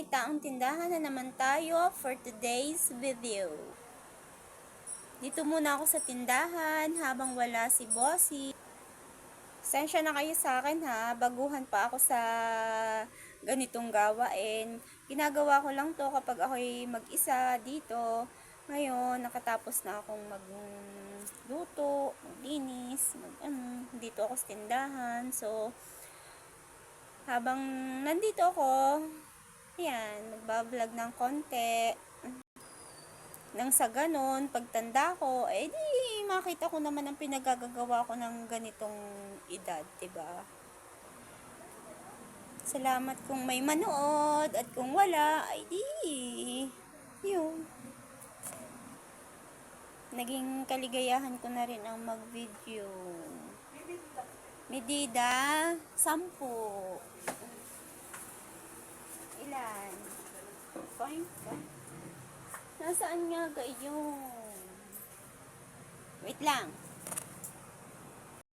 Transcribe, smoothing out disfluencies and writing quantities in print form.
Hi! Taong tindahan na naman tayo for today's video. Dito muna ako sa tindahan habang wala si Bossy. Sensya na kayo sa akin ha, baguhan pa ako sa ganitong gawain. Ginagawa ko lang to kapag ako'y mag-isa dito. Ngayon, nakatapos na akong magluto, maglinis, dito ako sa tindahan. So, habang nandito ako, ayan, magbablog ng konti. Nang sa ganon, pagtanda ko, di makita ko naman ang pinagagagawa ko ng ganitong edad, diba? Salamat kung may manood, at kung wala, yun. Naging kaligayahan ko na rin ang mag-video. Medida, 10. Ilan? Fine ka. Nasaan nga gayon? Wait lang.